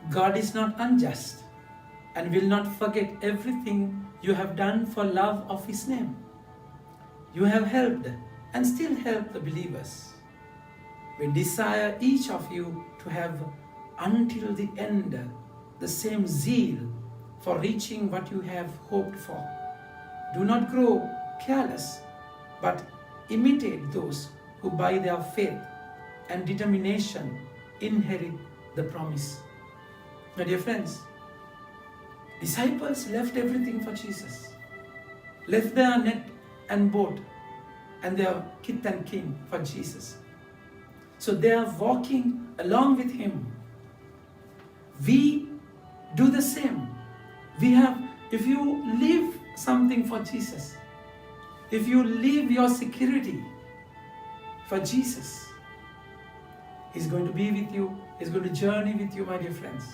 God is not unjust and will not forget everything you have done for love of His name. You have helped and still help the believers. We desire each of you to have until the end the same zeal for reaching what you have hoped for. Do not grow careless, but imitate those who by their faith and determination inherit the promise. My dear friends, disciples left everything for Jesus, left their net and boat and their kith and kin for Jesus. So they are walking along with Him. We do the same. If you leave something for Jesus, if you leave your security for Jesus, He's going to be with you. He's going to journey with you, my dear friends.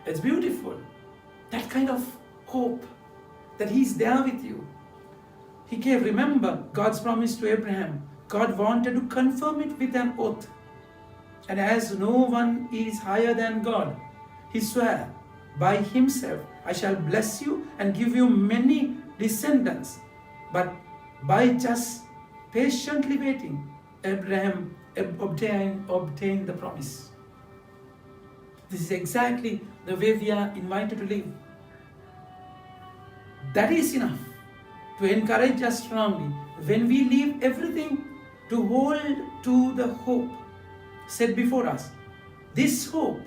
It's beautiful. That kind of hope that He's there with you. He gave, remember, God's promise to Abraham. God wanted to confirm it with an oath. And as no one is higher than God, He swore, by Himself, I shall bless you and give you many descendants. But by just patiently waiting, Abraham obtained the promise. This is exactly the way we are invited to live. That is enough to encourage us strongly when we leave everything to hold to the hope set before us. This hope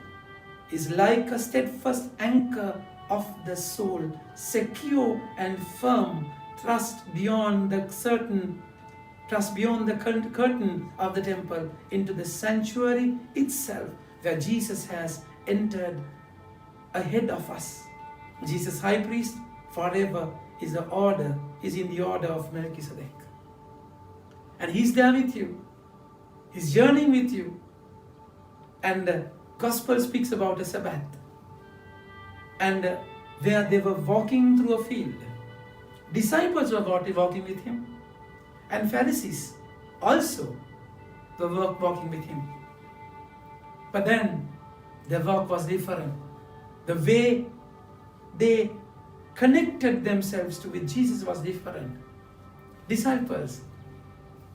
is like a steadfast anchor of the soul, secure and firm, trust beyond the curtain of the temple into the sanctuary itself, where Jesus has entered ahead of us. Jesus, high priest forever, is in the order of Melchizedek. And He's there with you. He's journeying with you. And the Gospel speaks about a Sabbath. And where they were walking through a field. Disciples were walking with Him. And Pharisees also were walking with Him. But then their walk was different. The way they connected themselves with Jesus was different. Disciples,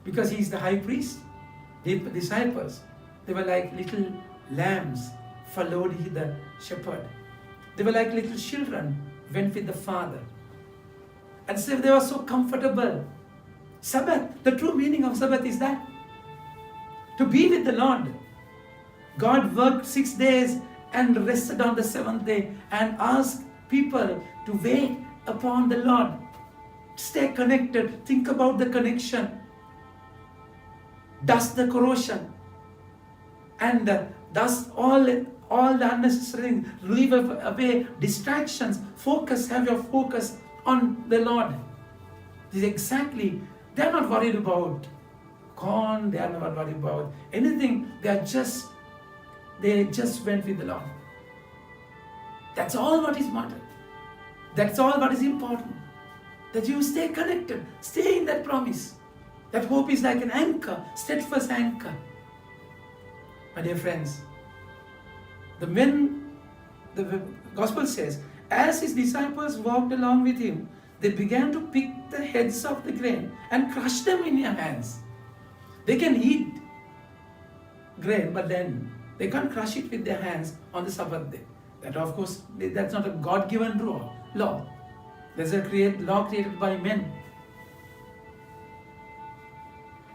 because He is the high priest, the disciples, they were like little lambs, followed the shepherd. They were like little children, went with the Father. And so they were so comfortable. Sabbath, the true meaning of Sabbath is that to be with the Lord. God worked 6 days and rested on the 7th day and asked people to wait upon the Lord. Stay connected. Think about the connection. Dust the corrosion. And dust all the unnecessary things. Leave away distractions. Have your focus on the Lord. This is exactly, they are not worried about corn, they are not worried about anything. They just went with the Lord. That's all what is matter. That's all what is important. That you stay connected, stay in that promise. That hope is like an anchor, steadfast anchor. My dear friends, the Gospel says, as His disciples walked along with Him, they began to pick the heads of the grain and crush them in their hands. They can eat grain, but then they can't crush it with their hands on the Sabbath day. That, of course, that's not a God-given law. There's a law created by men.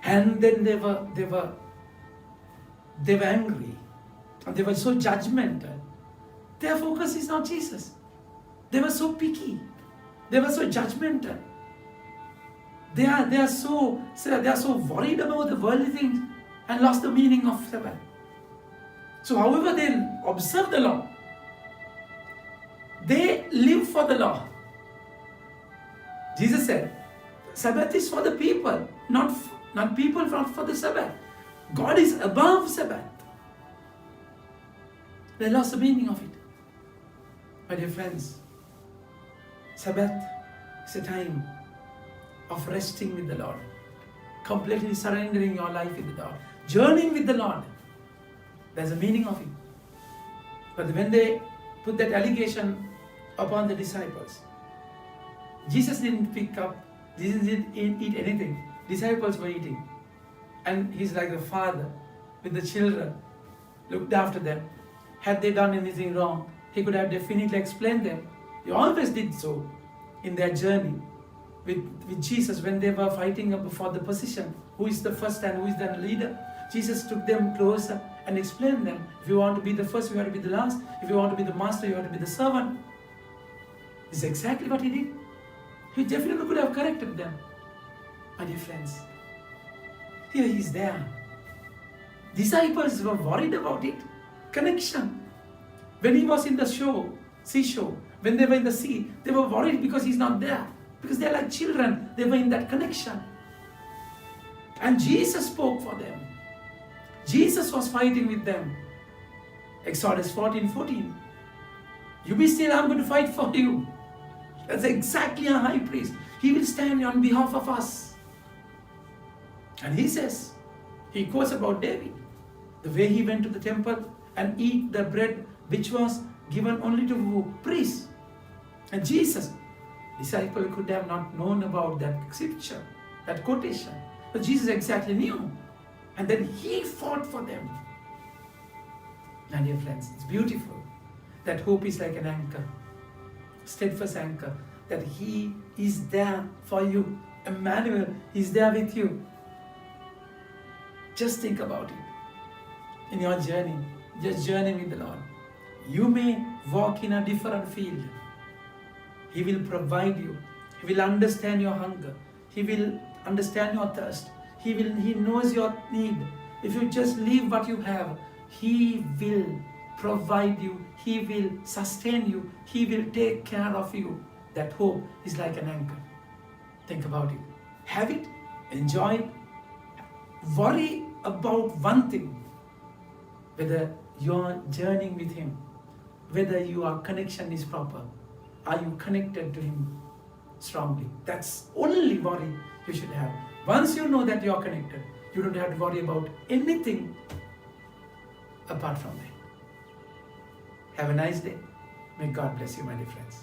And then they were angry. And they were so judgmental. Their focus is not Jesus. They were so picky. They were so judgmental. They are so worried about the worldly things and lost the meaning of Sabbath. So however they observe the law, they live for the law. Jesus said, Sabbath is for the people, not people for the Sabbath. God is above Sabbath. They lost the meaning of it. My dear friends, Sabbath is a time of resting with the Lord, completely surrendering your life with the Lord, journeying with the Lord. There's a meaning of it. But when they put that allegation upon the disciples, Jesus didn't pick up, Jesus didn't eat anything. Disciples were eating. And he's like the father with the children, looked after them. Had they done anything wrong, he could have definitely explained them. He always did so in their journey with Jesus when they were fighting for the position. Who is the first and who is the leader? Jesus took them closer and explained them. If you want to be the first, you have to be the last. If you want to be the master, you have to be the servant. This is exactly what he did. He definitely could have corrected them. My dear friends, here he is there. Disciples were worried about it. Connection. When he was in the seashore, when they were in the sea, they were worried because he's not there. Because they're like children. They were in that connection. And Jesus spoke for them. Jesus was fighting with them. Exodus 14:14. You be still, I'm going to fight for you. That's exactly a high priest. He will stand on behalf of us. And he says, he quotes about David, the way he went to the temple and eat the bread which was given only to priests. And Jesus, disciple could have not known about that scripture, that quotation. But Jesus exactly knew. And then he fought for them. My dear friends, it's beautiful. That hope is like an anchor, steadfast anchor, that he is there for you. Emmanuel is there with you. Just think about it. In your journey, just journey with the Lord. You may walk in a different field. He will provide you. He will understand your hunger. He will understand your thirst. He knows your need. If you just leave what you have, he will provide you. He will sustain you. He will take care of you. That hope is like an anchor. Think about it. Have it. Enjoy it. Worry about one thing. Whether you're journeying with him. Whether your connection is proper. Are you connected to him strongly? That's only worry you should have. Once you know that you are connected, you don't have to worry about anything apart from that. Have a nice day. May God bless you, my dear friends.